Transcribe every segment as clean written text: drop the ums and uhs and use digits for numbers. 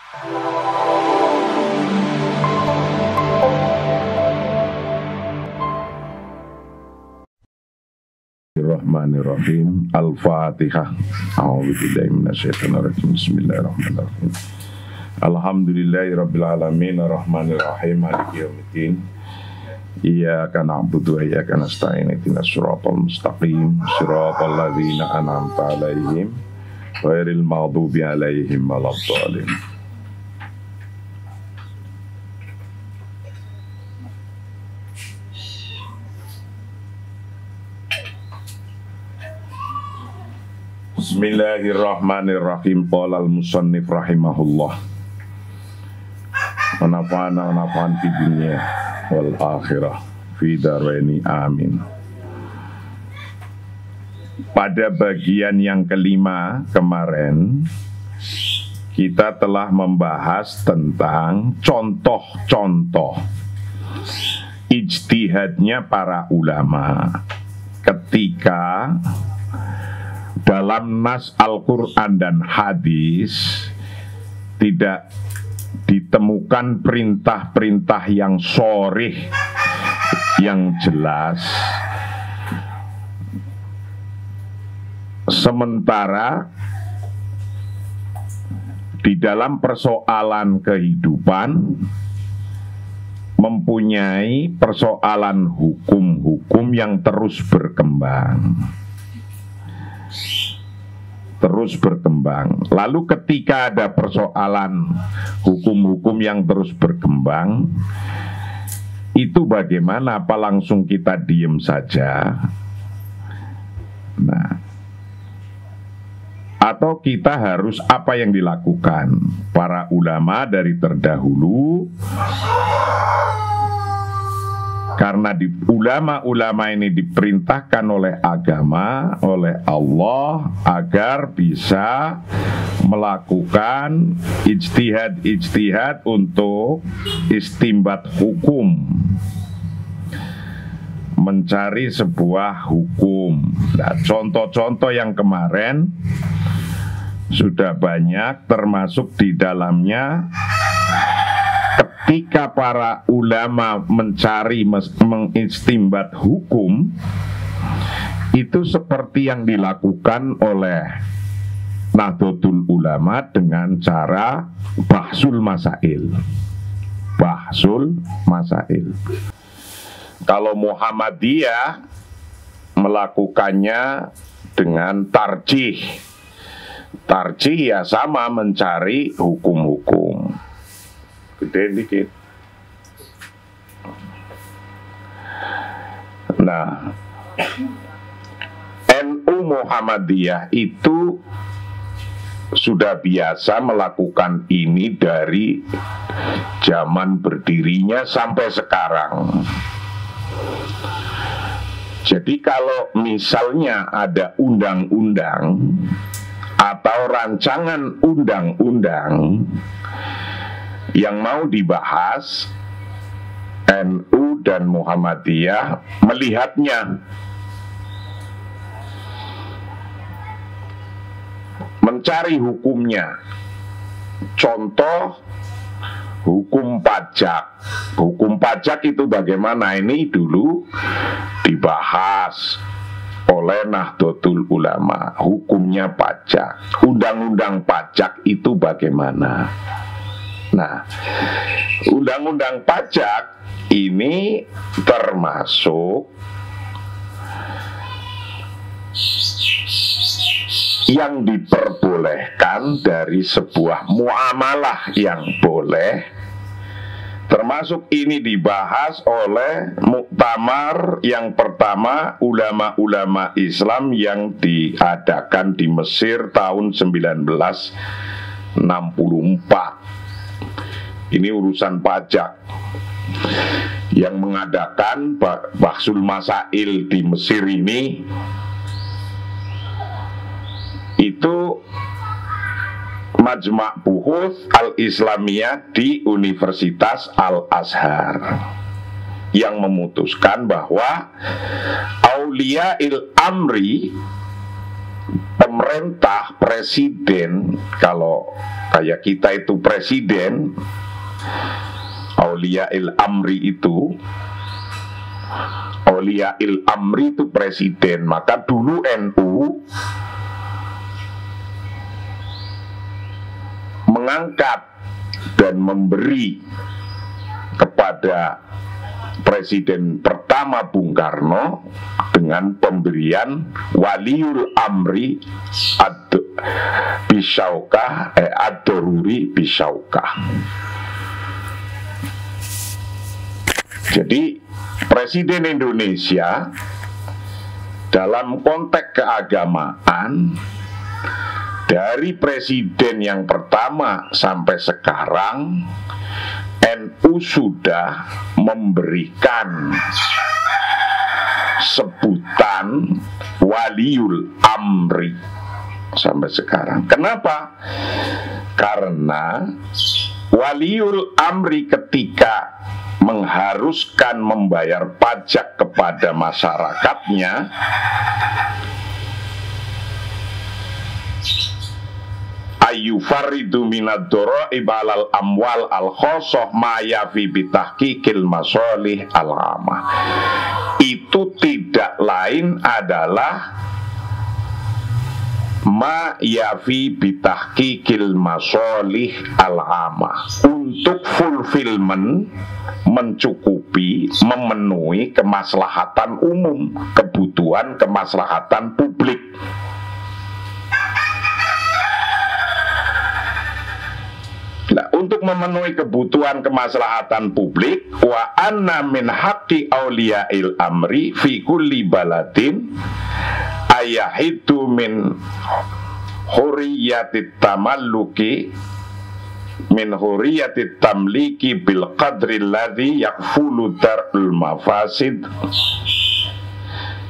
Bismillahirrahmanirrahim. Al-Fatihah. A'udzubillahi minasyaitonir rajim. Bismillahirrahmanirrahim. Alhamdulillahirabbil alamin arrahmanirrahim maliki yaumiddin. Iyyaka na'budu wa iyyaka nasta'in ihdinas siratal mustaqim siratal ladzina an'amta 'alaihim ghairil maghdubi 'alaihim waladdallin. Bismillahirrahmanirrahim. Qala al-musannif rahimahullah. Wa nafa'an fi dunya wal akhirah fi daraini amin. Pada bagian yang kelima kemarin kita telah membahas tentang contoh-contoh ijtihadnya para ulama ketika dalam nas Al-Quran dan hadis tidak ditemukan perintah-perintah yang sharih, yang jelas. Sementara di dalam persoalan kehidupan mempunyai persoalan hukum-hukum yang terus berkembang. Lalu ketika ada persoalan hukum-hukum yang terus berkembang, itu bagaimana? Apa langsung kita diem saja? Nah, atau kita harus apa yang dilakukan para ulama dari terdahulu? Karena ulama-ulama ini diperintahkan oleh agama, oleh Allah agar bisa melakukan ijtihad untuk istimbat hukum, mencari sebuah hukum. Nah, contoh-contoh yang kemarin sudah banyak, termasuk di dalamnya ketika para ulama mencari mengistimbat hukum, itu seperti yang dilakukan oleh Nahdlatul Ulama dengan cara bahsul masail. Kalau Muhammadiyah melakukannya dengan tarjih ya sama, mencari hukum-hukum. Gede dikit. Nah, NU Muhammadiyah itu sudah biasa melakukan ini dari zaman berdirinya sampai sekarang. Jadi kalau misalnya ada undang-undang atau rancangan undang-undang yang mau dibahas, NU dan Muhammadiyah melihatnya, mencari hukumnya. Contoh hukum pajak. Hukum pajak itu bagaimana? Ini dulu dibahas oleh Nahdlatul Ulama. Hukumnya pajak, undang-undang pajak itu bagaimana? Nah, undang-undang pajak ini termasuk yang diperbolehkan dari sebuah muamalah yang boleh, termasuk ini dibahas oleh muktamar yang pertama ulama-ulama Islam yang diadakan di Mesir tahun 1964. Ini urusan pajak. Yang mengadakan bahsul masail di Mesir ini itu Majma' Buhuts Al-Islamiyah di Universitas Al-Azhar, yang memutuskan bahwa Auliyail Amri, pemerintah, presiden, kalau kayak kita itu presiden, Auliyail Amri itu, Auliyail Amri itu presiden. Maka dulu NU mengangkat dan memberi kepada Presiden pertama Bung Karno dengan pemberian Waliul Amri Bisyaukah Ad-Daruri Bisyaukah. Jadi Presiden Indonesia dalam konteks keagamaan, dari presiden yang pertama sampai sekarang, NU sudah memberikan sebutan Waliul Amri sampai sekarang. Kenapa? Karena Waliul Amri ketika mengharuskan membayar pajak kepada masyarakatnya, ayyufaridu minad doro'ib alal amwal al khosoh ma yafi bitahqiqil masolih al amah. Itu tidak lain adalah ma yafi bitahqiqil masolih al amah, untuk fulfillment, mencukupi, memenuhi kemaslahatan umum, kebutuhan kemaslahatan publik. Nah, untuk memenuhi kebutuhan kemaslahatan publik, wa anna min haqqi auliyail amri fi kulli baladin ayahidu min huriyatit tamalluki min huriyatit tamliki bil qadri alladhi yakfulu dar'ul mafasid.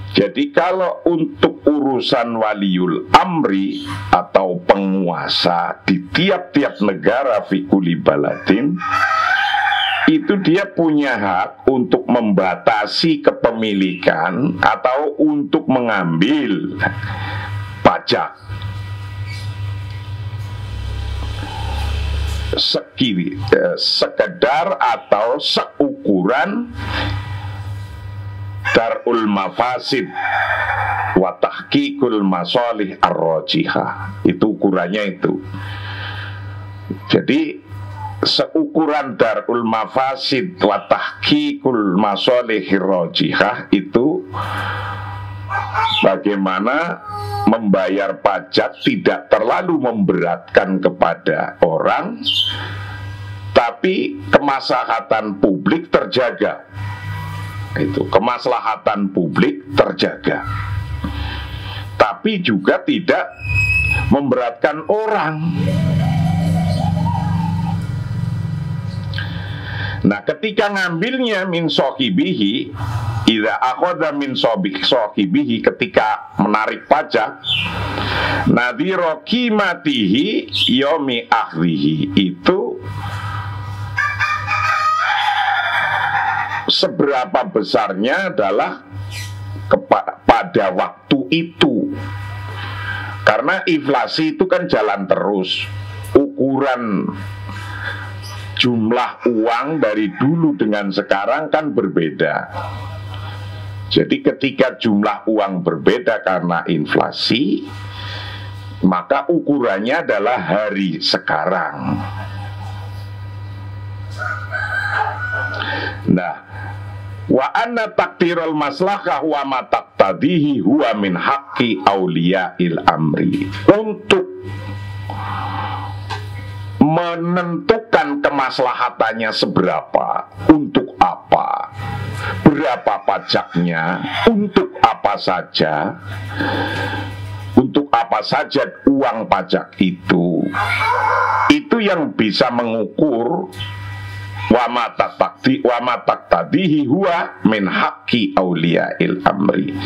Jadi kalau untuk urusan Waliul Amri atau penguasa di tiap-tiap negara fi kulli baladin, itu dia punya hak untuk membatasi kepemilikan atau untuk mengambil pajak sekedar atau seukuran darul mafasid wa tahqiqul masalih ar-rajihah. Itu ukurannya itu. Jadi seukuran darul mafasid wa tahqiqul masalih ar-rajihah itu bagaimana membayar pajak tidak terlalu memberatkan kepada orang, tapi kemaslahatan publik terjaga. Itu kemaslahatan publik terjaga, tapi juga tidak memberatkan orang. Nah, ketika ngambilnya min sohibihi, idza akhadha min sohibihi, ketika menarik pajak, nadhiro qimatihi yomi akhrihi, itu seberapa besarnya adalah pada waktu itu. Karena inflasi itu kan jalan terus. Ukuran jumlah uang dari dulu dengan sekarang kan berbeda. Jadi ketika jumlah uang berbeda karena inflasi, maka ukurannya adalah hari sekarang. Nah, wa anna takdirul maslahah wa ma taqtadihi huwa min haqqi auliyail amri. Untuk menentukan kemaslahatannya seberapa, untuk apa, berapa pajaknya, untuk apa saja uang pajak itu yang bisa mengukur wa ma taqtadihi huwa min haqqi auliyail amri.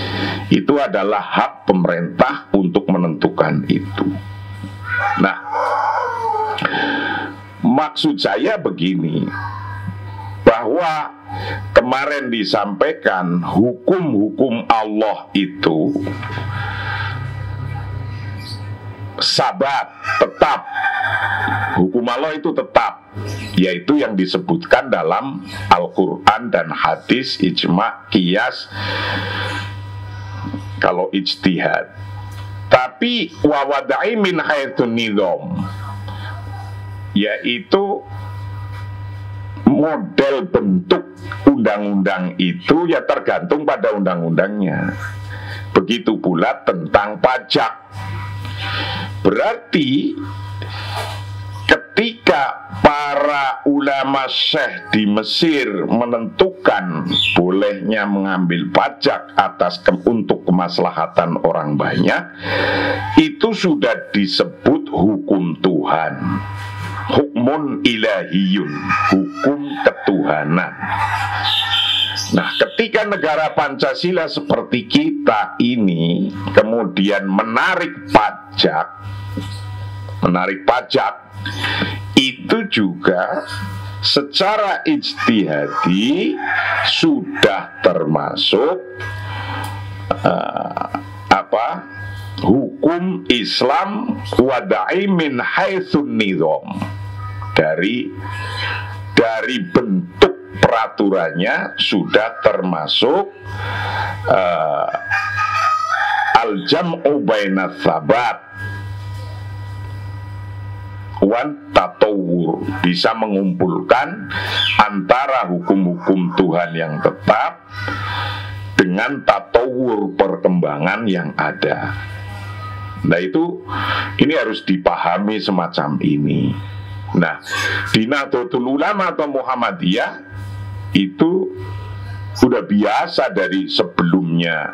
Itu adalah hak pemerintah untuk menentukan itu. Nah, maksud saya begini, bahwa kemarin disampaikan hukum-hukum Allah itu sabat, tetap. Hukum Allah itu tetap, yaitu yang disebutkan dalam Al-Quran dan hadis, ijma, qiyas, kalau ijtihad. Tapi wawadai min haitsun nizam, yaitu model bentuk undang-undang itu ya tergantung pada undang-undangnya. Begitu pula tentang pajak. Berarti ketika para ulama syekh di Mesir menentukan bolehnya mengambil pajak untuk kemaslahatan orang banyak, itu sudah disebut hukum Tuhan, hukmun ilahiyun, hukum ketuhanan. Nah, ketika negara Pancasila seperti kita ini kemudian menarik pajak itu juga secara ijtihadi sudah termasuk hukum Islam wada'i min haitsun nizam, dari bentuk peraturannya sudah termasuk al-jam'u baina tsabat wan tatawur, bisa mengumpulkan antara hukum-hukum Tuhan yang tetap dengan tatawur, perkembangan yang ada. Nah, ini harus dipahami semacam ini. Nah, di Nahdlatul Ulama atau Muhammadiyah itu sudah biasa dari sebelumnya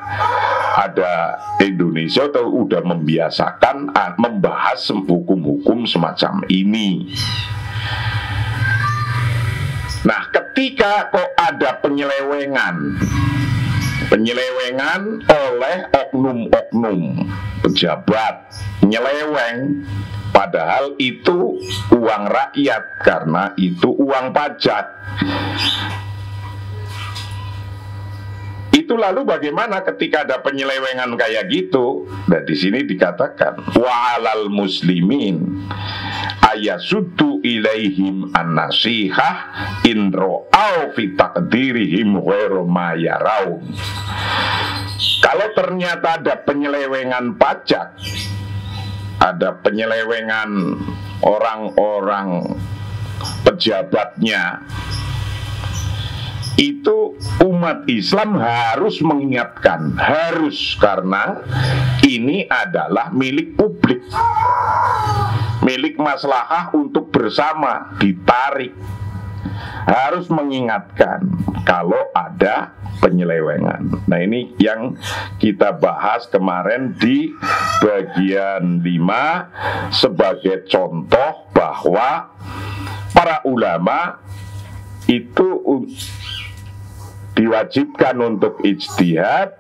ada Indonesia, atau sudah membiasakan membahas hukum-hukum semacam ini. Nah, ketika kok ada penyelewengan oleh oknum-oknum pejabat, nyeleweng, padahal itu uang rakyat karena itu uang pajak. Itu lalu bagaimana ketika ada penyelewengan kayak gitu? Dan di sini dikatakan wa'alal muslimin ayasuddu ilaihim an-nasihah in ra'au fi taqdirihim ghairu ma yaraun. Kalau ternyata ada penyelewengan pajak, ada penyelewengan orang-orang pejabatnya, itu umat Islam harus mengingatkan, karena ini adalah milik publik, milik maslahah untuk bersama, ditarik. Harus mengingatkan kalau ada penyelewengan. Nah, ini yang kita bahas kemarin di bagian 5 sebagai contoh bahwa para ulama itu diwajibkan untuk ijtihad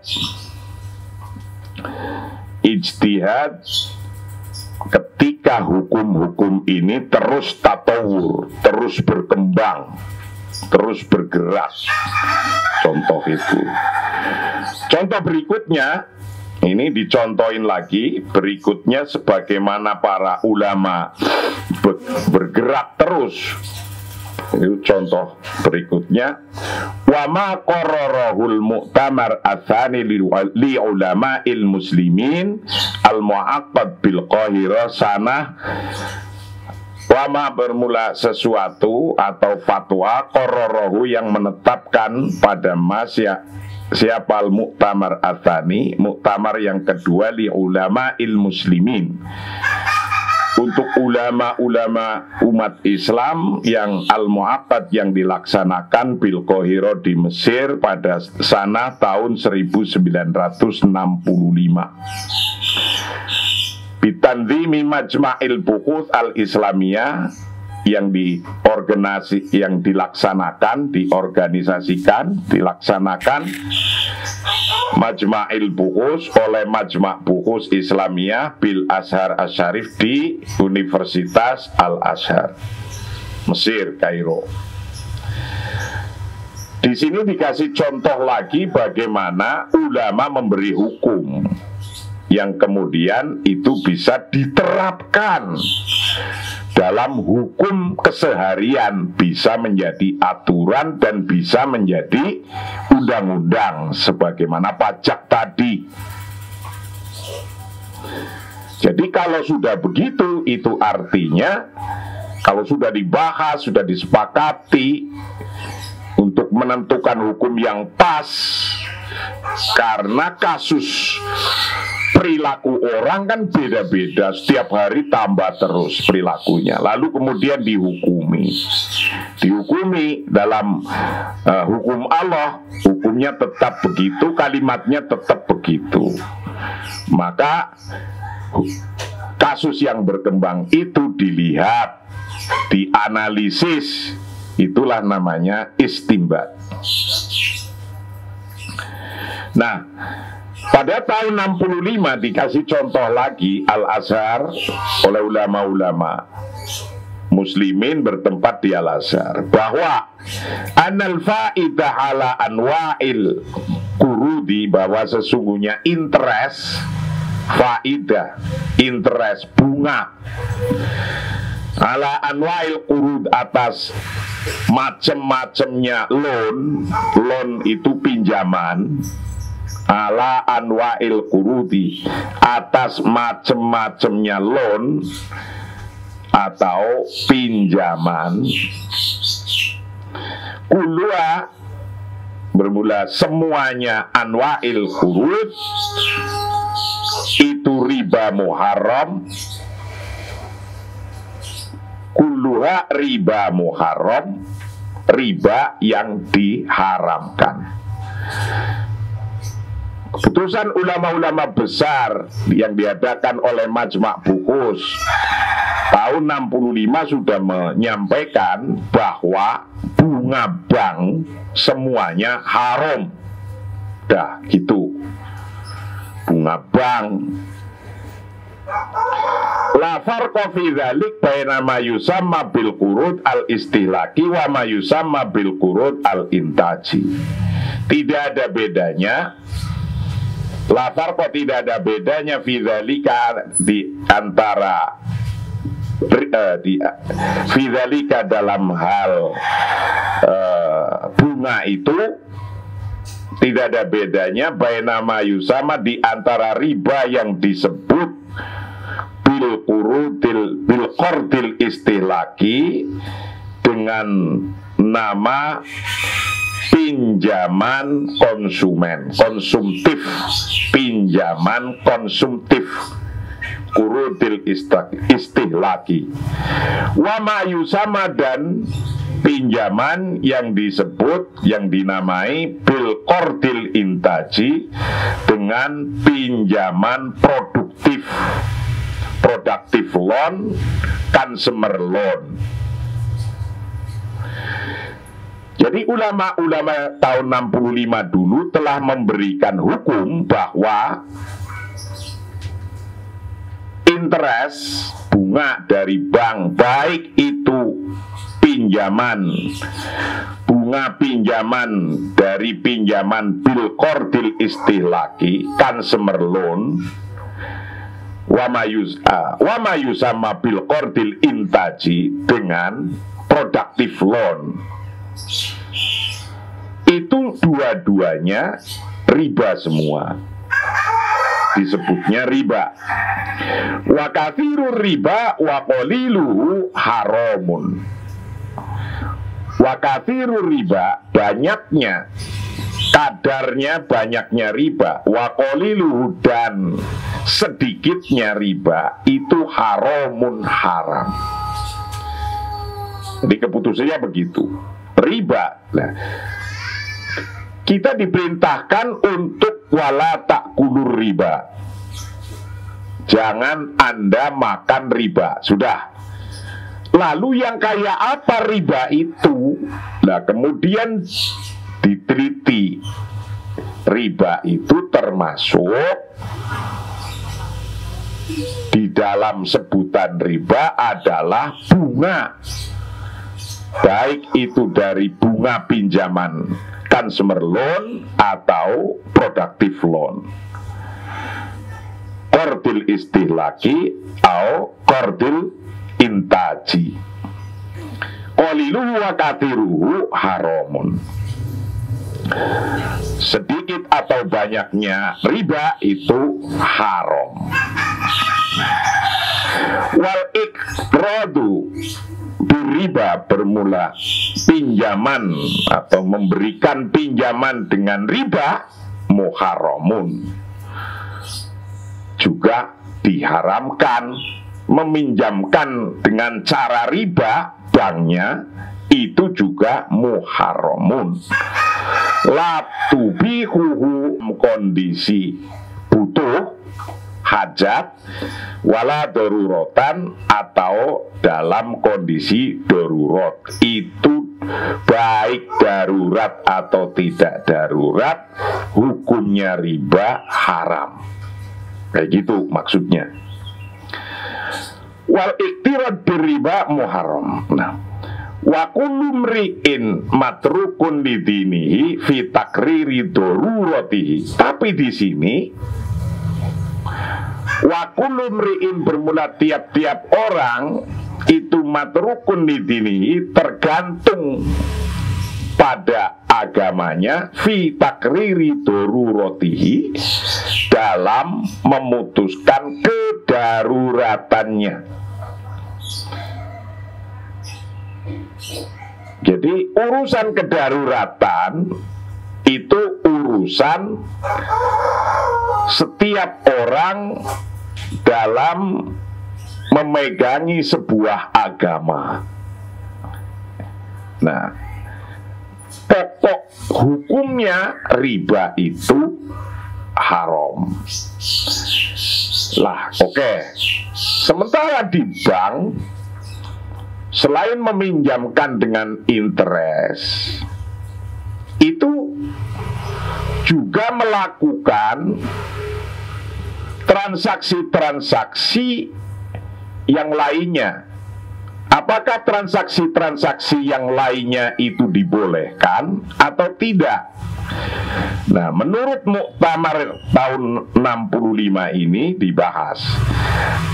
ketika hukum-hukum ini terus tatawur, terus berkembang, terus bergerak. Contoh itu. Contoh berikutnya, ini dicontohin lagi, berikutnya sebagaimana para ulama bergerak terus. Itu contoh berikutnya, wa ma qarrarahul mu'tamar atsani li ulama'il muslimin al mu'aqqad bil Qahirah sanah. Wama bermula sesuatu atau fatwa qarrarahu yang menetapkan pada siapa al mu'tamar atsani, muktamar yang kedua, li ulama'il muslimin, untuk ulama-ulama umat Islam yang al-mu'aqqad yang dilaksanakan bil Qahirah di Mesir pada sana tahun 1965. Bitanzimi Majma'il Buhuth al-Islamiyah yang dilaksanakan Majma'il Buhuth oleh Majma' Buhuth Islamiyah bil Azhar Asy-Syarif di Universitas Al-Azhar Mesir, Kairo. Di sini dikasih contoh lagi bagaimana ulama memberi hukum. yang kemudian itu bisa diterapkan dalam hukum keseharian, bisa menjadi aturan dan bisa menjadi undang-undang sebagaimana pajak tadi. Jadi kalau sudah begitu, itu artinya kalau sudah dibahas, sudah disepakati untuk menentukan hukum yang pas, karena kasus perilaku orang kan beda-beda, setiap hari tambah terus perilakunya, lalu kemudian dihukumi dalam hukum Allah, hukumnya tetap begitu, kalimatnya tetap begitu. Maka kasus yang berkembang itu dilihat, dianalisis, itulah namanya istinbat. Nah, pada tahun 65 dikasih contoh lagi Al-Azhar oleh ulama-ulama muslimin bertempat di Al-Azhar, bahwa anal faidah ala anwa'il qurudi, bahwa sesungguhnya interest, faidah, interest, bunga, ala anwa'il qurud, atas macam-macamnya loan itu pinjaman, ala anwa'il qurudi, atas macam-macamnya loan atau pinjaman, kulua, bermula semuanya, anwa'il qurud itu riba muharram, kulluha riba muharram, riba yang diharamkan. Keputusan ulama-ulama besar yang diadakan oleh Majma' Buhus tahun 65 sudah menyampaikan bahwa bunga bank semuanya haram. Dah gitu, bunga bank. La farqa fi dzalik baina ma yusamma bil qurud al istihlaki wa ma yusamma bil qurud al intaji. Tidak ada bedanya, la farqa, tidak ada bedanya fi dzalika, di antara fi dzalika dalam hal bunga itu tidak ada bedanya baina ma yusamma, di antara riba yang disebut bil qardil istihlaki, dengan nama pinjaman konsumen, konsumtif, pinjaman konsumtif, qurudil istihlaki, wa ma yusama, dan pinjaman yang disebut, yang dinamai bil qardil intaji, dengan pinjaman produktif, productive loan, consumer loan. Jadi ulama-ulama tahun 65 dulu telah memberikan hukum bahwa interest, bunga dari bank, baik itu pinjaman, bunga pinjaman dari pinjaman bil qardil istihlaki, consumer loan, wa ma yusamma bil qardil intaji, dengan productive loan, itu dua-duanya riba semua, disebutnya riba. Wa katsirur riba wa qaliluhu haramun. Wa katsirur riba, banyaknya, kadarnya banyaknya riba, wa qaliluhu, dan sedikitnya riba, itu haramun, haram. Jadi keputusannya begitu. Riba, nah, kita diperintahkan untuk wala ta'kulur riba, jangan Anda makan riba, sudah. Lalu yang kayak apa riba itu? Nah, kemudian diteliti, riba itu termasuk di dalam sebutan riba adalah bunga, baik itu dari bunga pinjaman consumer loan atau productive loan. qardil istihlaki au qardil intaji. Qaliluhu wa kathiruhu haramun. Sedikit atau banyaknya riba itu haram. Wal iqradu biriba, bermula pinjaman atau memberikan pinjaman dengan riba, muharramun, juga diharamkan. Meminjamkan dengan cara riba banknya itu juga muharramun. La tubihuhu, kondisi butuh hajat, wala daruratan, atau dalam kondisi darurat. Itu baik darurat atau tidak darurat, hukumnya riba haram. Kayak gitu maksudnya. Wal iktirad biriba muharram. Nah, wa kullu mri'in matrukun lidinihi fi takriri daruratihi. Tapi di sini wa kullu mri'in bermula tiap-tiap orang itu matrukun lidinihi, tergantung pada agamanya, fi takriri daruratihi, dalam memutuskan kedaruratannya. Jadi urusan kedaruratan itu urusan setiap orang dalam memegangi sebuah agama. Nah, pokok hukumnya riba itu haram. Lah, oke. Sementara di bank, selain meminjamkan dengan interest, itu juga melakukan transaksi-transaksi yang lainnya. Apakah transaksi-transaksi yang lainnya itu dibolehkan atau tidak? Nah, menurut Muktamar tahun 65 ini dibahas,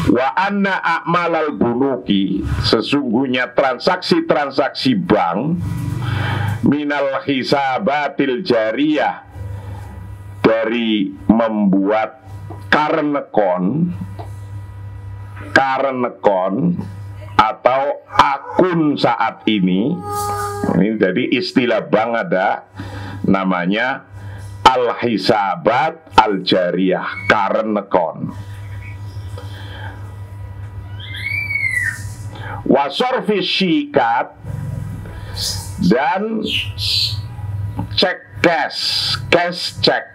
wa anna a'malal bunuki, sesungguhnya transaksi-transaksi bank, minal hisabatil jariyah, dari membuat current account atau akun saat ini jadi istilah bank ada namanya al-hisabat al-jariyah, current account, wasorfi syikat, dan cek cash cek.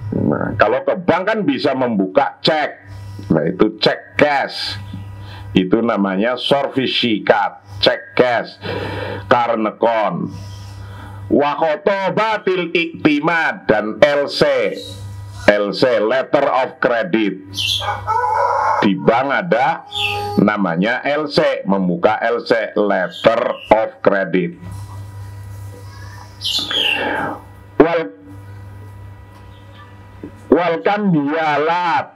Nah, kalau ke bank kan bisa membuka cek, nah itu cek cash, itu namanya sorfi syikat, cek cash, current account. Wa khotobatil iktimad, dan LC, letter of credit. Di bank ada namanya LC, membuka LC, letter of credit. Wal kambiyalat,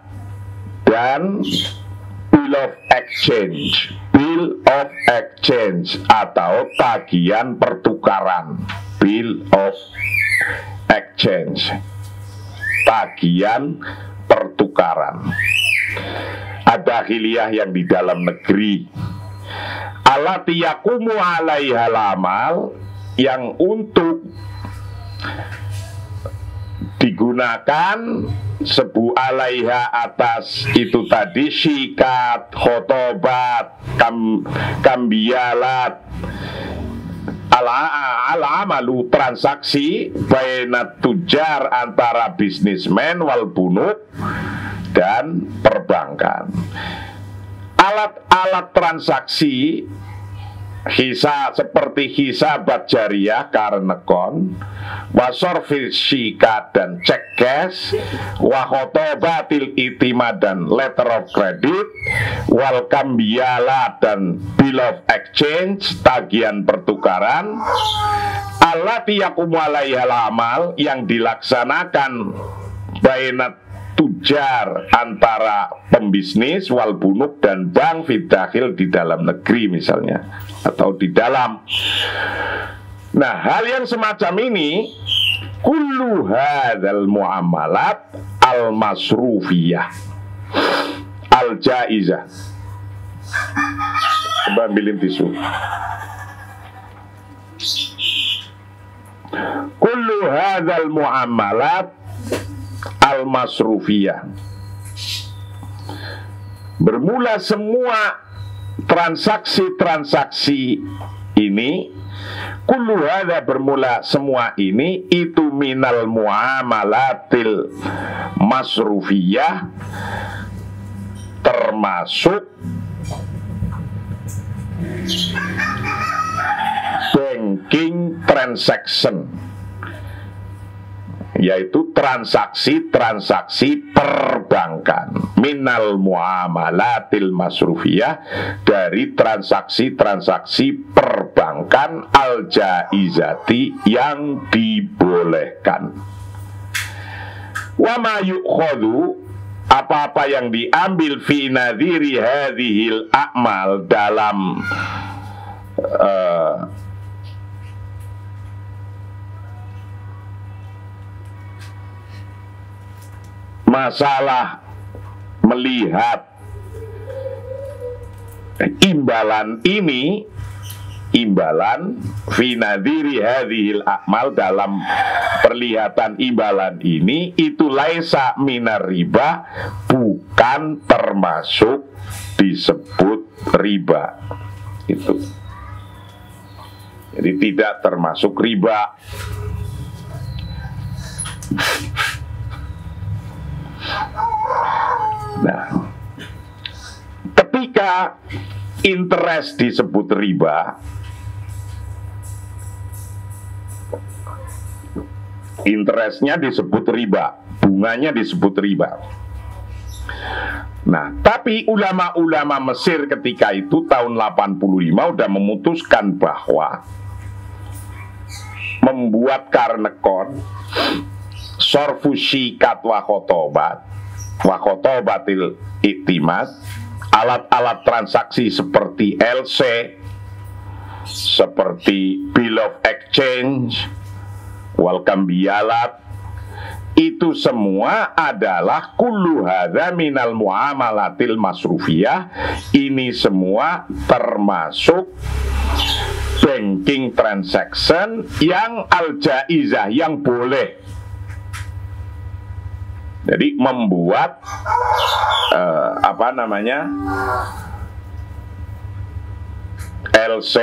dan bill of exchange atau tagihan pertukaran. Bill of exchange, tagihan pertukaran. Ada hiliyah yang di dalam negeri, allati yaqumu alaiha amal, yang untuk digunakan sebuah alaiha atas itu tadi syikat, khotobat, kambiyalat, al-amalu, transaksi bainat tujar, antara bisnismen, wal bunuk, dan perbankan. Alat-alat transaksi seperti hisabat jariyah, current account, wasorfi syikat, dan cek cash, wa khotobatil itimad, dan letter of credit, wal kambiyalat, dan bill of exchange, tagihan pertukaran, allati yaqumu alaiha amal, yang dilaksanakan bainat tujar, antara pembisnis wal bunuk dan bank fidakhil di dalam negeri misalnya, atau di dalam. Nah, hal yang semacam ini kullu hadzal muamalat al masrufiyah al jaizah. Coba ambilin tisu. Kullu hadzal muamalat al masrufiyah, bermula semua transaksi-transaksi ini, kullu hadza, bermula semua ini, itu minal muamalatil masrufiyah, termasuk banking transaction, yaitu transaksi-transaksi perbankan. Minal muamalatil masrufiyah, dari transaksi-transaksi perbankan al jaizati, yang dibolehkan. Wa ma yu'khadhu, apa-apa yang diambil fi nadhiri hadhil a'mal, dalam masalah melihat imbalan ini, imbalan fi nadhiri hadhil a'mal, dalam perlihatan imbalan ini, itu laisa minar riba, bukan termasuk disebut riba. Itu jadi tidak termasuk riba. Nah, ketika interest disebut riba, interestnya disebut riba, bunganya disebut riba. Nah, tapi ulama-ulama Mesir ketika itu tahun 85 udah memutuskan bahwa membuat karnekon, sorfu syikat wa khotobatil iktimat, alat-alat transaksi seperti LC, seperti bill of exchange, wal kambiyalat, itu semua adalah kullu hadza minal muamalatil masrufiyah. Ini semua termasuk banking transaction yang al-jaizah, yang boleh. Jadi membuat LC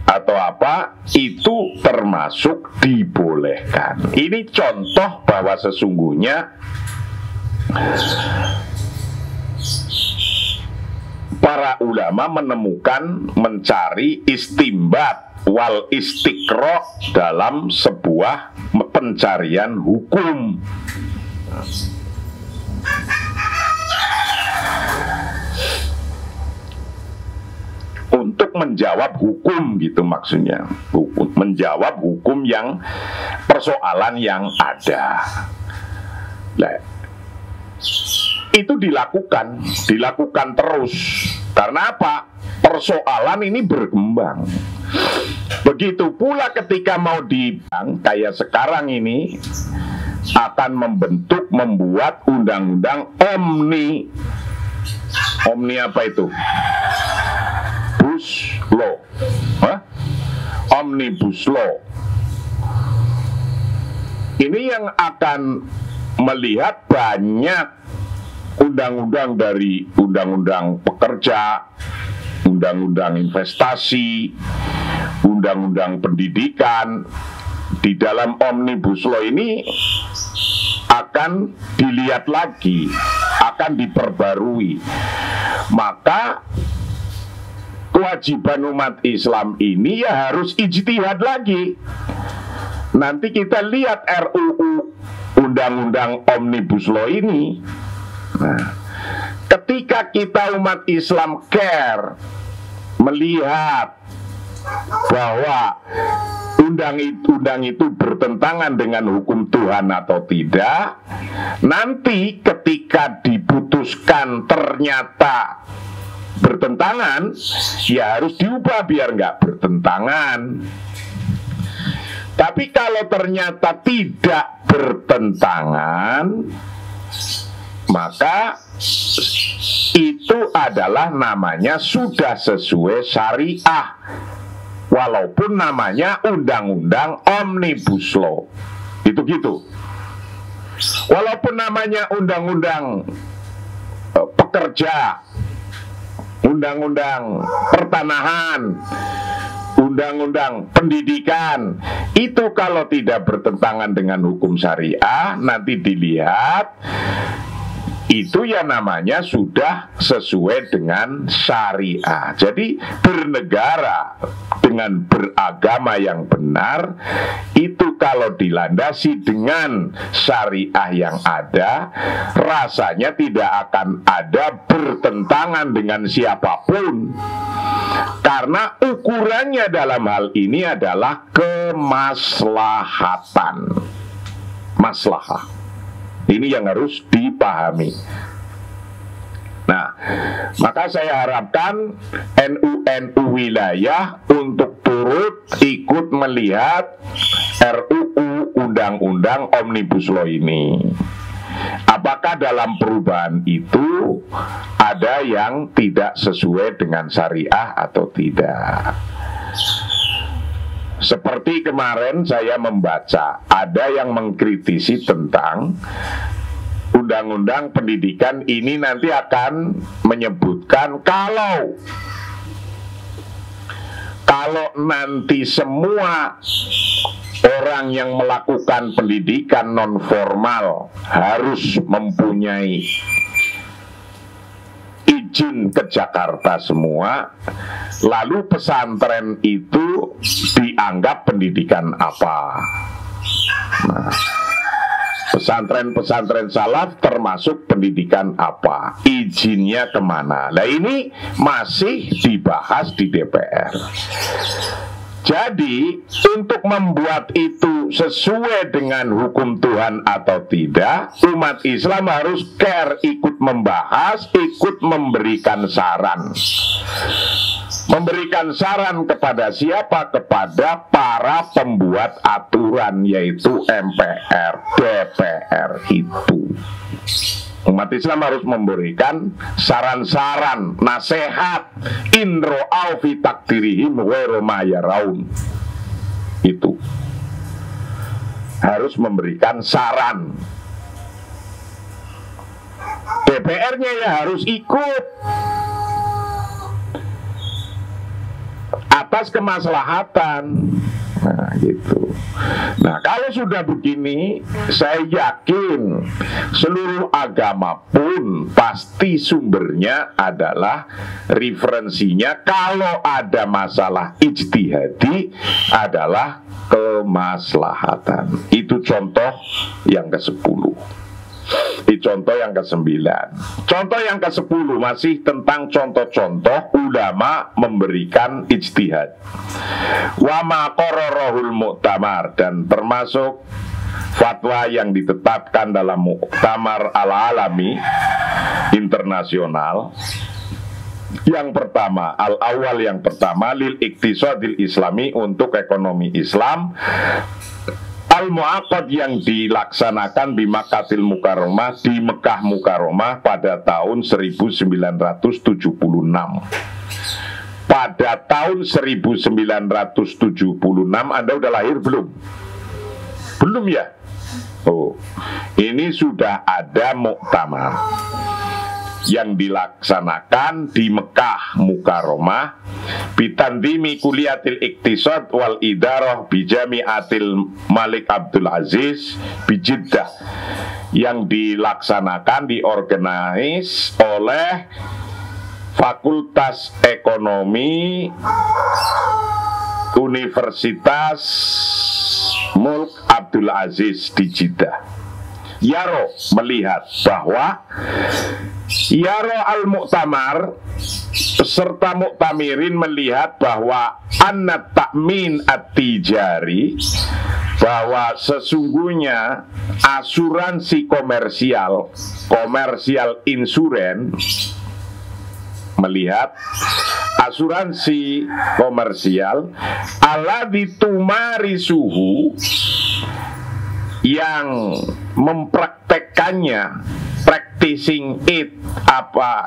atau apa, itu termasuk dibolehkan. Ini contoh bahwa sesungguhnya para ulama menemukan, mencari istimbat wal istiqra dalam sebuah pencarian hukum. Untuk menjawab hukum, gitu maksudnya, menjawab hukum yang persoalan yang ada. Nah, itu dilakukan terus. Karena apa? Persoalan ini berkembang. Begitu pula ketika mau kayak sekarang ini akan membuat undang-undang omni. Omni apa itu? Law, Omnibus Law. Ini yang akan melihat banyak undang-undang, dari undang-undang pekerja, undang-undang investasi, undang-undang pendidikan. Di dalam Omnibus Law ini akan dilihat lagi, akan diperbarui. Maka kewajiban umat Islam ini ya harus ijtihad lagi. Nanti kita lihat RUU Undang-Undang Omnibus Law ini. Nah, ketika kita umat Islam care, melihat bahwa undang-undang itu bertentangan dengan hukum Tuhan atau tidak, nanti ketika diputuskan ternyata bertentangan, ya harus diubah biar nggak bertentangan. Tapi kalau ternyata tidak bertentangan, maka itu adalah namanya sudah sesuai syariah, walaupun namanya undang-undang omnibus law. Itu gitu. Walaupun namanya undang-undang pekerja, undang-undang pertanahan, undang-undang pendidikan, itu kalau tidak bertentangan dengan hukum syariah, nanti dilihat itu ya namanya sudah sesuai dengan syariah. Jadi bernegara dengan beragama yang benar itu kalau dilandasi dengan syariah yang ada, rasanya tidak akan ada bertentangan dengan siapapun. Karena ukurannya dalam hal ini adalah kemaslahatan. Maslahah. Ini yang harus dipahami. Nah, maka saya harapkan NU wilayah untuk turut ikut melihat RUU Undang-Undang Omnibus Law ini. Apakah dalam perubahan itu ada yang tidak sesuai dengan syariah atau tidak? Seperti kemarin saya membaca, ada yang mengkritisi tentang undang-undang pendidikan ini nanti akan menyebutkan kalau nanti semua orang yang melakukan pendidikan non formal harus mempunyai izin ke Jakarta semua, lalu pesantren itu dianggap pendidikan apa? Nah, pesantren-pesantren salaf termasuk pendidikan apa? Izinnya kemana? Nah ini masih dibahas di DPR. Jadi untuk membuat itu sesuai dengan hukum Tuhan atau tidak, umat Islam harus care, ikut membahas, ikut memberikan saran. Memberikan saran kepada siapa? Kepada para pembuat aturan, yaitu MPR, DPR itu. Umat Islam harus memberikan saran-saran, nasihat, inro'au fi takdirihim ghairu ma yaraun. Itu harus memberikan saran. DPR-nya ya harus ikut atas kemaslahatan. Nah gitu. Nah kalau sudah begini, saya yakin seluruh agama pun pasti sumbernya adalah referensinya, kalau ada masalah ijtihadi adalah kemaslahatan. Itu contoh yang ke-10. Contoh yang ke-9. Contoh yang ke-10 masih tentang contoh-contoh ulama memberikan ijtihad. Wa ma qararahul mu'tamar, dan termasuk fatwa yang ditetapkan dalam Muktamar Al-Alami internasional. Yang pertama, al-awwal yang pertama, lil iktisadil islami, untuk ekonomi Islam, al-mu'aqad yang dilaksanakan di Makkatil Mukarramah, di Mekah Mukarramah pada tahun 1976. Pada tahun 1976 Anda udah lahir belum? Belum ya? Oh, ini sudah ada muktamar yang dilaksanakan di Mekah Mukarramah bitandimi kuliatil iktisad wal idarah bijamiatil Malik Abdul Aziz bijiddah, yang dilaksanakan, diorganize oleh Fakultas Ekonomi Universitas Mulk Abdul Aziz di Jeddah. Yaro melihat bahwa Yaro al-Mu'tamar serta muktamirin melihat bahwa anna ta'min at-tijari, bahwa sesungguhnya asuransi komersial insuren, melihat asuransi komersial alladzi tumarisuhu, yang mempraktekkannya, practicing it,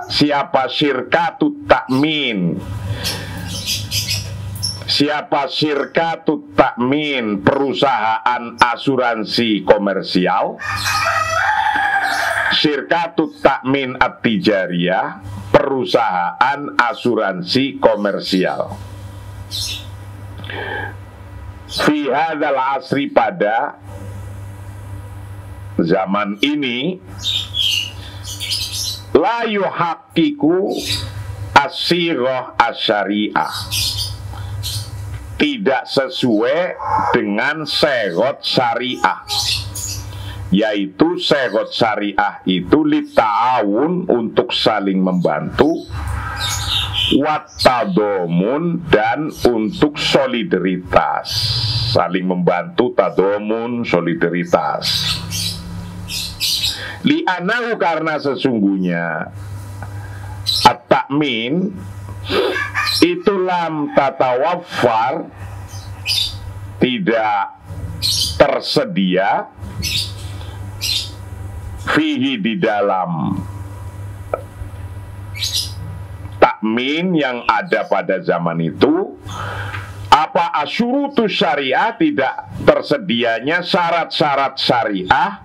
siapa syirkatut takmin, siapa syirkatut takmin, perusahaan asuransi komersial, syirkatut takmin at-tijariyah, perusahaan asuransi komersial. Fi hadzal asri, pada zaman ini, la yuhaqqiqu as-sighah asy-syariah, tidak sesuai dengan sighah syariah, yaitu sighah syariah itu lita'awun, untuk saling membantu, wattadomun, dan untuk solidaritas, saling membantu, tadomun, solidaritas. Li'anahu, karena sesungguhnya at-ta'min itu lam tatawaffar, tidak tersedia, fihi, di dalam takmin yang ada pada zaman itu, apa asyurutu syariah, tidak tersedianya syarat-syarat syariah,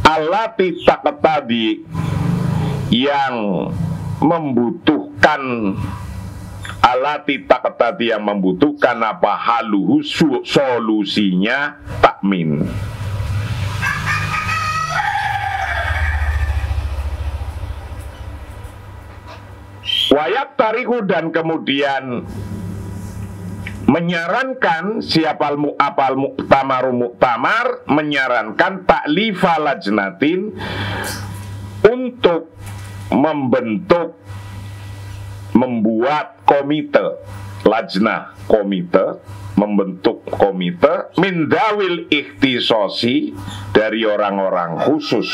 allati taqtadi, yang membutuhkan, allati taqtadi, yang membutuhkan apa, haluhu, solusinya takmin. Wayak tariku, dan kemudian menyarankan siapa apal muktamar, menyarankan taklifa lajnatin, untuk membuat komite, lajnah, komite, membentuk komite, min dawil ikhtisosi, dari orang-orang khusus,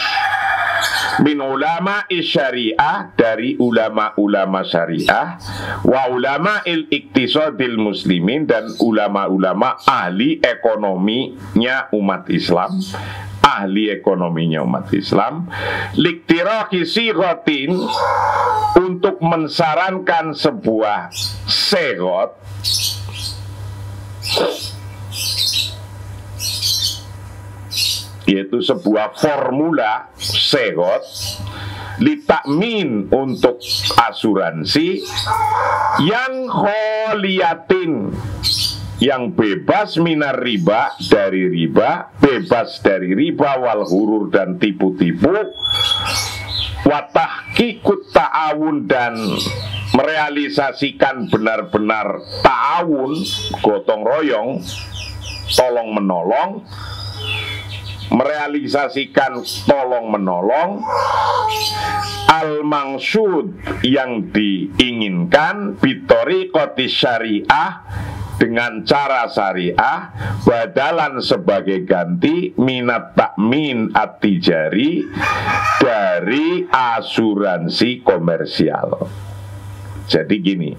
min ulama syariah, dari ulama-ulama syariah, wa ulama iktisadil muslimin, dan ulama-ulama ahli ekonominya umat Islam, liktiraki sighatin, untuk mensarankan sebuah sighah, yaitu sebuah formula sighah, litakmin, untuk asuransi, yang kholiyatin, yang bebas minar riba, dari riba, bebas dari riba, wal hurur, dan tipu-tipu, watahqiqut ta'awun, dan merealisasikan benar-benar ta'awun, gotong royong, tolong menolong, merealisasikan tolong menolong, al-mangsud, yang diinginkan, bitoriqati syariah, dengan cara syariah, badalan, sebagai ganti, minat takmin at-tijari, dari asuransi komersial. Jadi gini,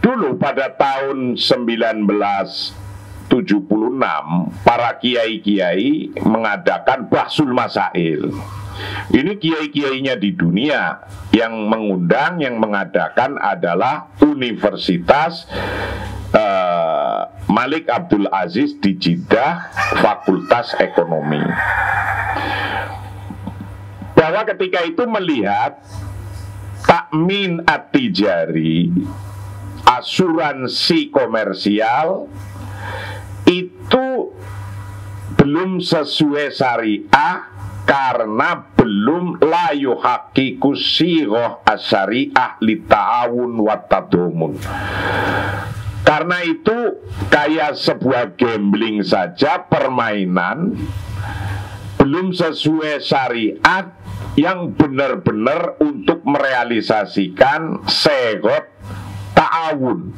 dulu pada tahun 1976 para kiai-kiai mengadakan bahsul masail. Ini kiai-kiainya di dunia, yang mengundang, yang mengadakan adalah Universitas Malik Abdul Aziz di Jeddah, Fakultas Ekonomi. Bahwa ketika itu melihat takmin at-tijari, asuransi komersial, itu belum sesuai syariah, karena belum la yuhaqqiqu sighah asy-syariah lita'awun wa tadomun. Karena itu kayak sebuah gambling saja, permainan, belum sesuai syariat, yang benar-benar untuk merealisasikan sighot ta'awun.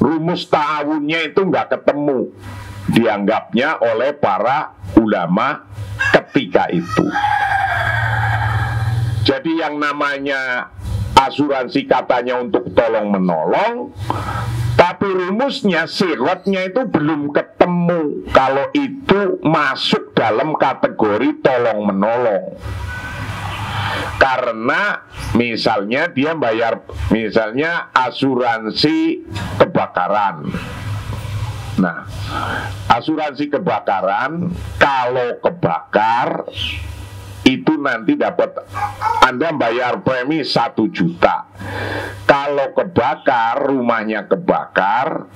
Rumus ta'awunnya itu nggak ketemu, dianggapnya oleh para ulama ketika itu. Jadi yang namanya asuransi katanya untuk tolong menolong, tapi rumusnya, sighotnya itu belum ketemu kalau itu masuk dalam kategori tolong menolong. Karena misalnya dia bayar, misalnya asuransi kebakaran. Nah, asuransi kebakaran kalau kebakar itu nanti dapat, Anda bayar premi 1 juta. Kalau kebakar, rumahnya kebakar,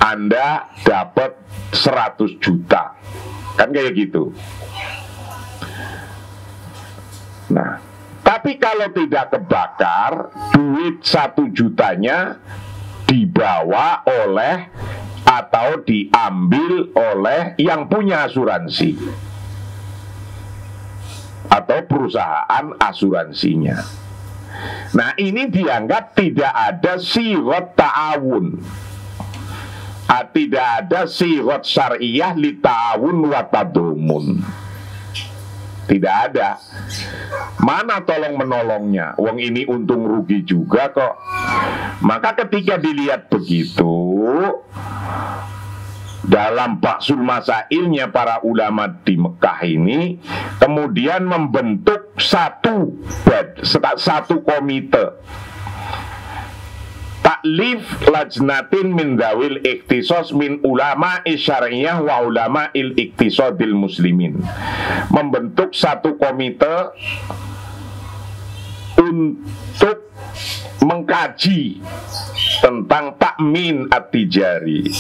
Anda dapat 100 juta. Kan kayak gitu. Nah, tapi kalau tidak kebakar, duit 1 jutanya dibawa oleh atau diambil oleh yang punya asuransi atau perusahaan asuransinya. Nah, ini dianggap tidak ada sighot ta'awun, tidak ada sighot syariah li ta'awun wa tadumun. Tidak ada. Mana tolong menolongnya? Wong ini untung rugi juga kok. Maka ketika dilihat begitu, dalam Baksul Masailnya para ulama di Mekah ini kemudian membentuk satu komite, taklif lajnatin min dawil ikhtisos min ulama isyariyah wa ulama il ikhtisodil muslimin. Membentuk satu komite untuk mengkaji tentang takmin at-tijari,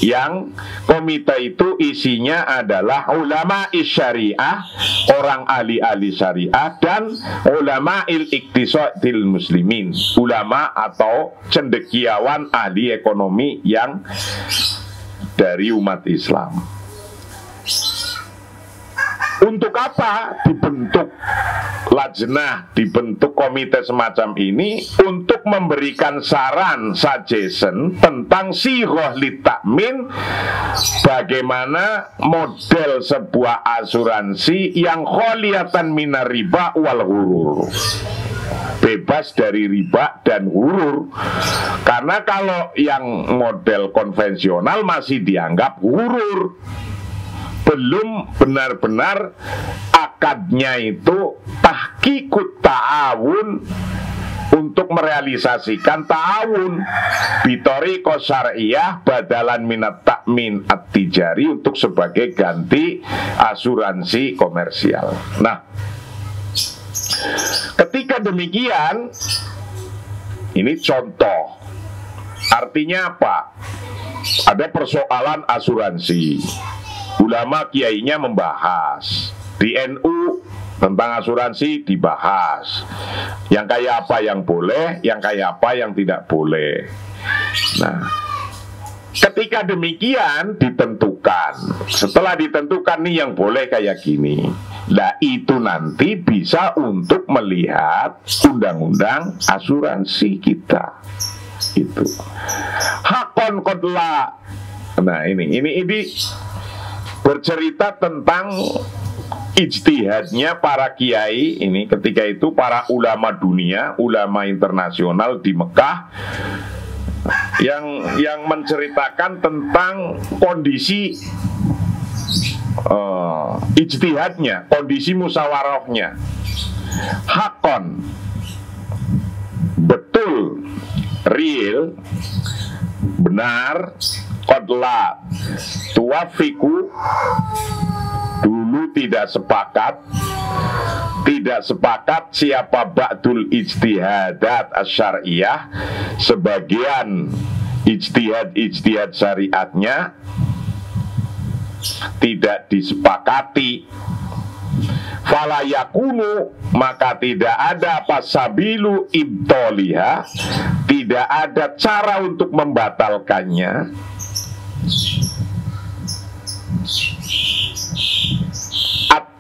yang komite itu isinya adalah ulama syariah, orang ahli-ahli syariah, dan ulama il-iktisadil muslimin, ulama atau cendekiawan ahli ekonomi yang dari umat Islam. Untuk apa dibentuk lajnah, dibentuk komite semacam ini? Untuk memberikan saran, suggestion tentang sighah li takmin, bagaimana model sebuah asuransi yang kholiyatan minar riba wal ghurur, bebas dari riba dan ghurur. Karena kalau yang model konvensional masih dianggap ghurur, belum benar-benar akadnya itu tahqiqut ta'awun, untuk merealisasikan ta'awun bitoriqo syar'iyah badalan minat takmin at-tijari, untuk sebagai ganti asuransi komersial. Nah, ketika demikian, ini contoh. Artinya apa? Ada persoalan asuransi. Ulama kiainya membahas. Di NU tentang asuransi dibahas. Yang kayak apa yang boleh, yang kayak apa yang tidak boleh. Nah, ketika demikian ditentukan. Setelah ditentukan nih yang boleh kayak gini. Nah, itu nanti bisa untuk melihat undang-undang asuransi kita. Itu hakon kodla. Nah, ini bercerita tentang ijtihadnya para kiai ini ketika itu, para ulama dunia, ulama internasional di Mekah, yang menceritakan tentang kondisi ijtihadnya, kondisi musyawarahnya. Hakon, betul, real, benar, kodla, tuafiku, dulu tidak sepakat siapa ba'dul ijtihadat asyariyah, sebagian ijtihad syariatnya tidak disepakati. Fala yakunu, maka tidak ada pasabilu ibtoliha, tidak ada cara untuk membatalkannya.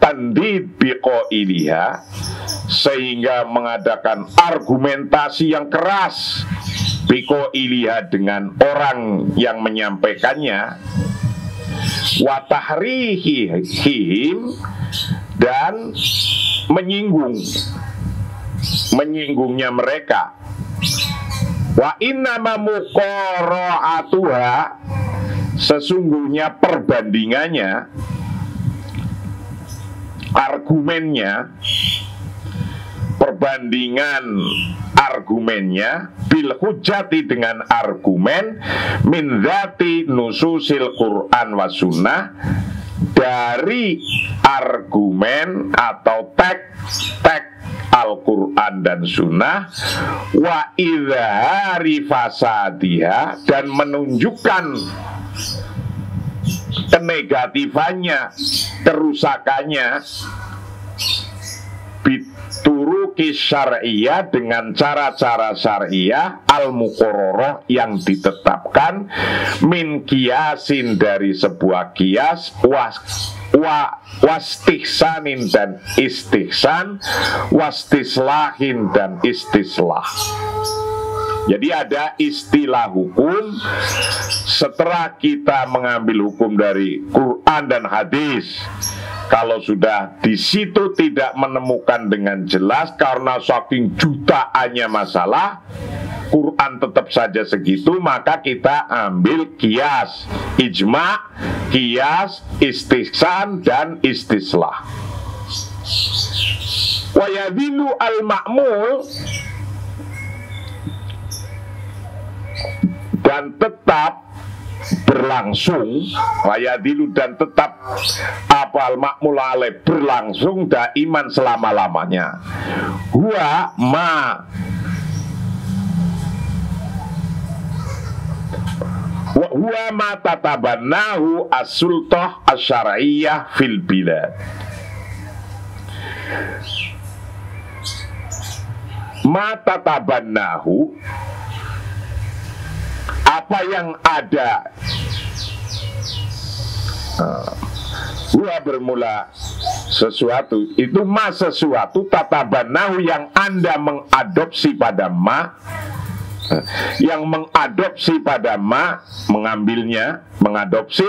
tandid biqailiha, sehingga mengadakan argumentasi yang keras biqailiha dengan orang yang menyampaikannya, wa tahrihihim, dan menyinggungnya mereka. Wa innama muqara'atuha, sesungguhnya perbandingannya, argumennya bil hujjati, dengan argumen, min dzati nususil Quran wa sunnah, dari argumen atau teks Al-Quran dan Sunnah, wa idhari fasadiha, dan menunjukkan kenegatifannya, kerusakannya, bituruki syar'iyah, dengan cara-cara syariah, al-muqarrarah, yang ditetapkan, min kiasin, dari sebuah kias, wastihsanin, dan istihsan, wastislahin, dan istislah. Jadi ada istilah hukum. Setelah kita mengambil hukum dari Quran dan hadis, kalau sudah di situ tidak menemukan dengan jelas karena saking jutaannya masalah, Quran tetap saja segitu, maka kita ambil kias, ijma, kias, istihsan, dan istislah. Wa yadhilu al-ma'mul, dan tetap berlangsung, wayadilu, dan tetap apal makmul alaih, berlangsung daiman, selama-lamanya, huwa ma tatabannahu as-sultah asy-syar'iyyah fil bilad. Ma tatabannahu, apa yang ada, gua bermula sesuatu, itu ma sesuatu, tatabanahu, yang Anda mengadopsi pada ma, yang mengadopsi pada ma, mengambilnya, mengadopsi.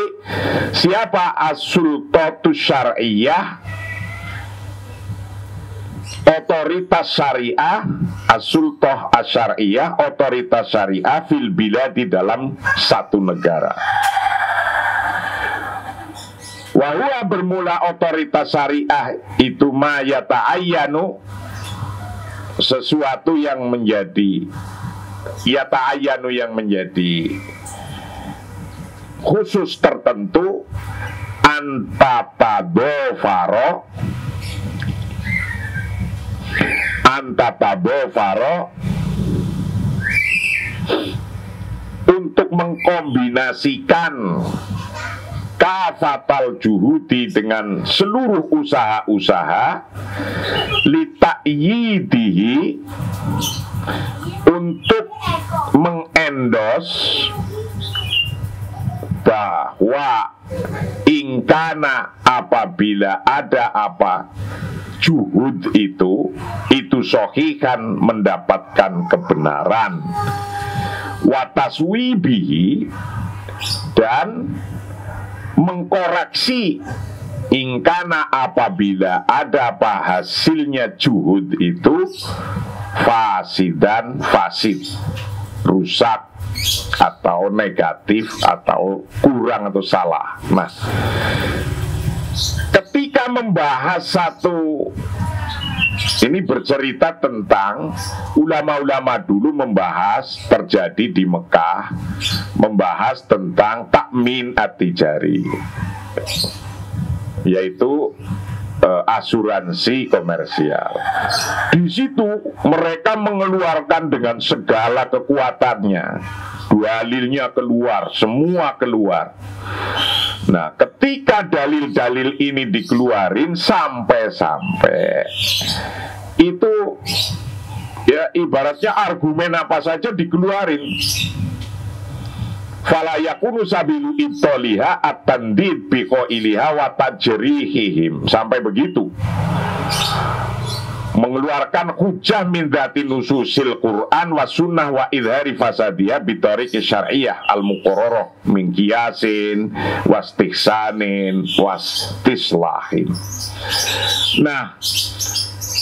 Siapa? As-sultatus syar'iyah, otoritas syariah, as-sultah asy-syar'iyah, otoritas syariah, fil bilad, di dalam satu negara. Wahua, bermula otoritas syariah itu ma yata'ayyanu, sesuatu yang menjadi, yata'ayyanu, yang menjadi khusus tertentu, antatabofaro, untuk mengkombinasikan kafatal juhudi, dengan seluruh usaha-usaha, lita'yidihi, untuk mengendos bahwa ingkana, apabila ada apa juhud itu sohihan, mendapatkan kebenaran, wataswibihi, dan mengkoreksi ingkana, apabila ada apa hasilnya juhud itu fasidan, fasid, rusak, atau negatif, atau kurang, atau salah. Nah, ketika membahas satu, ini bercerita tentang ulama-ulama dulu membahas, terjadi di Mekah, membahas tentang takmin at-tijari, yaitu asuransi komersial. Di situ mereka mengeluarkan dengan segala kekuatannya, dalilnya keluar, semua keluar. Nah, ketika dalil-dalil ini dikeluarin sampai-sampai itu, ya ibaratnya argumen apa saja dikeluarin. fala yakunu sabilu ibtaliha at-tandid biqailiha wa tajrihihim, sampai begitu. Mengeluarkan hujah min dzati nususil Quran wa sunnah wa idhari fasadiyah bitariqi syar'iyyah al-muqarrarah min qiyasin wastihsanin wastislahin. Nah,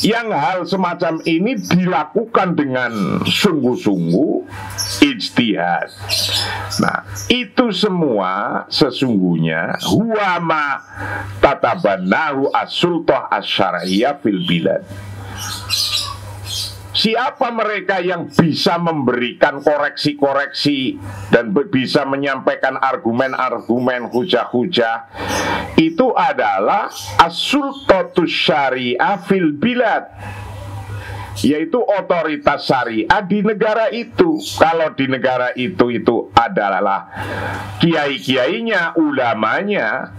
yang hal semacam ini dilakukan dengan sungguh-sungguh ijtihad. Nah, itu semua sesungguhnya huwa ma tatabannahu as-sultah asy-syar'iyyah fil bilad. Siapa mereka yang bisa memberikan koreksi-koreksi dan bisa menyampaikan argumen-argumen, hujah-hujah, itu adalah as-sultatus syariah fil bilad, yaitu otoritas syariah di negara itu. Kalau di negara itu adalah kiai-kiainya, ulamanya,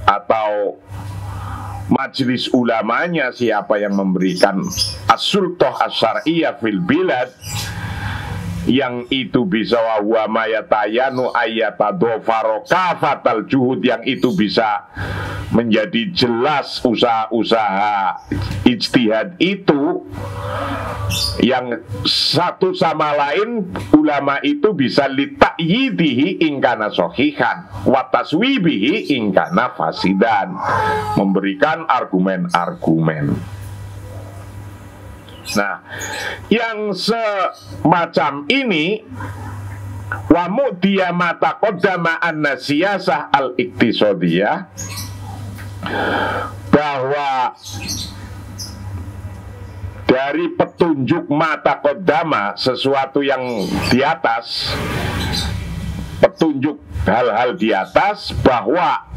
atau majelis ulamanya, siapa yang memberikan as-sultah as-syar'iyyah fil bilad, yang itu bisa wa mayatayanu ayatadofaro kafatal juhud, yang itu bisa menjadi jelas usaha-usaha ijtihad itu, yang satu sama lain ulama itu bisa lita'yidihi ingkana sohihan wa taswibihi ingkana fasidan, memberikan argumen-argumen. Nah, yang semacam ini wa mu'diyamata qaddama an-siyasah al-iqtisadiyah, bahwa dari petunjuk mata qaddama, sesuatu yang di atas, petunjuk hal-hal di atas, bahwa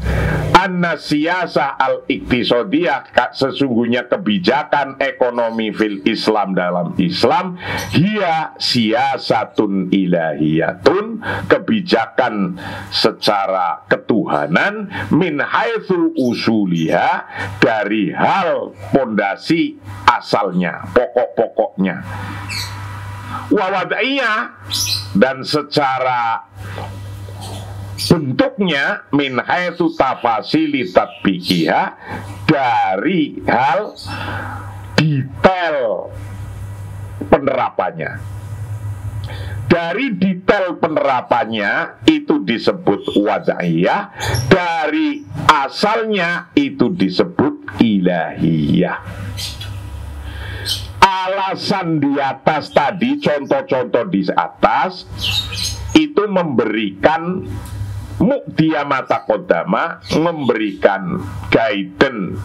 an-siyasah al-iqtisadiyah, sesungguhnya kebijakan ekonomi fil Islam, dalam Islam, hiya siyasatun ilahiyatun, kebijakan secara ketuhanan, min haitsu usuliha, dari hal pondasi asalnya, pokok-pokoknya, wa wad'iyah, dan secara bentuknya, min haitsu tafasili tatbiqiha, dari hal detail penerapannya. Dari detail penerapannya itu disebut wad'iyah, dari asalnya itu disebut ilahiyah. Alasan di atas tadi, contoh-contoh di atas, itu memberikan mu'diyamata qaddama, memberikan guidance,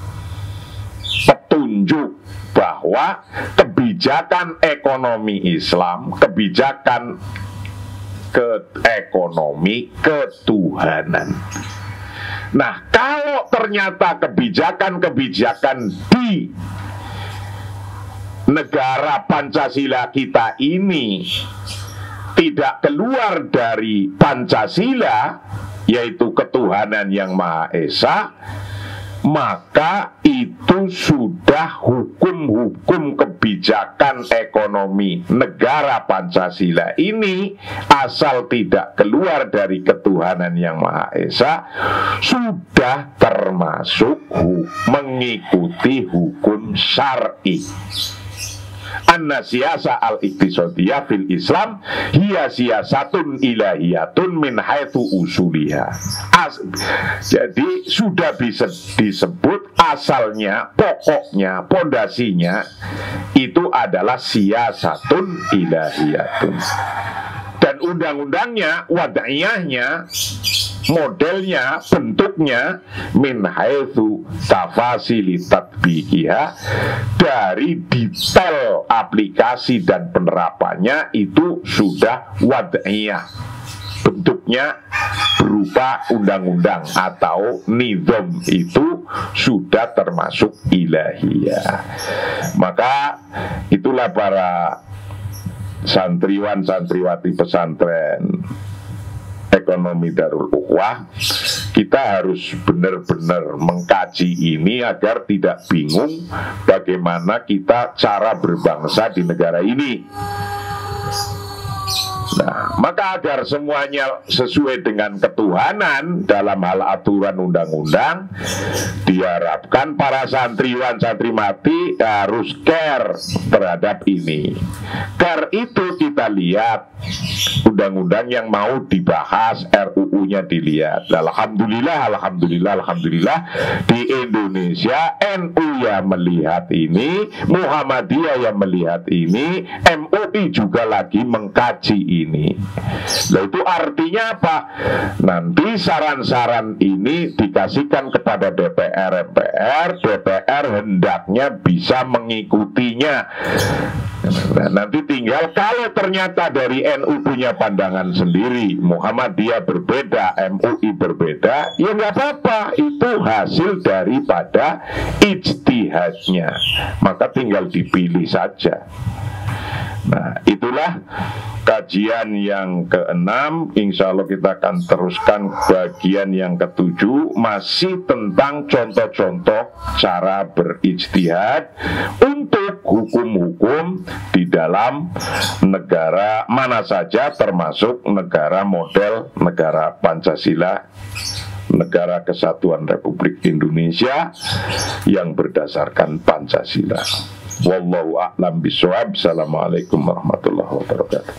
petunjuk bahwa kebijakan ekonomi Islam, kebijakan ekonomi ketuhanan. Nah, kalau ternyata kebijakan-kebijakan di negara Pancasila kita ini tidak keluar dari Pancasila, yaitu ketuhanan yang Maha Esa, maka itu sudah hukum-hukum kebijakan ekonomi negara Pancasila ini, asal tidak keluar dari ketuhanan yang Maha Esa, sudah termasuk mengikuti hukum syar'i. An-siyasah al-iqtisadiyah fil Islam hiya siyasatun ilahiyatun min haitsu usuliha. Jadi sudah bisa disebut asalnya, pokoknya, pondasinya itu adalah siyasatun ilahiyatun. Dan undang-undangnya, wad'iyahnya, modelnya, bentuknya, min haitsu tafasili tatbiqiha, dari detail aplikasi dan penerapannya itu sudah wad'iyah, bentuknya berupa undang-undang atau nizam, itu sudah termasuk ilahiyah. Maka itulah para santriwan santriwati pesantren ekonomi Darul Ukhwah, kita harus benar-benar mengkaji ini agar tidak bingung bagaimana kita cara berbangsa di negara ini. Nah, maka agar semuanya sesuai dengan ketuhanan dalam hal aturan undang-undang, diharapkan para santriwan santrimati harus care terhadap ini. Care itu kita lihat undang-undang yang mau dibahas, RUU-nya dilihat. Alhamdulillah di Indonesia NU yang melihat ini, Muhammadiyah yang melihat ini, MUI juga lagi mengkaji ini. Nah, itu artinya apa? Nanti saran-saran ini dikasihkan kepada DPR, MPR, DPR hendaknya bisa mengikutinya. Nah, nanti tinggal kalau ternyata dari NU punya pandangan sendiri, Muhammadiyah berbeda, MUI berbeda, ya nggak apa-apa, itu hasil daripada ijtihadnya, maka tinggal dipilih saja. Nah, itulah kajian yang ke-6. Insya Allah kita akan teruskan bagian yang ke-7, masih tentang contoh-contoh cara berijtihad untuk hukum-hukum di dalam negara mana saja, termasuk negara model negara Pancasila, Negara Kesatuan Republik Indonesia yang berdasarkan Pancasila. Wallahu a'lam bishawab. Assalamualaikum warahmatullahi wabarakatuh.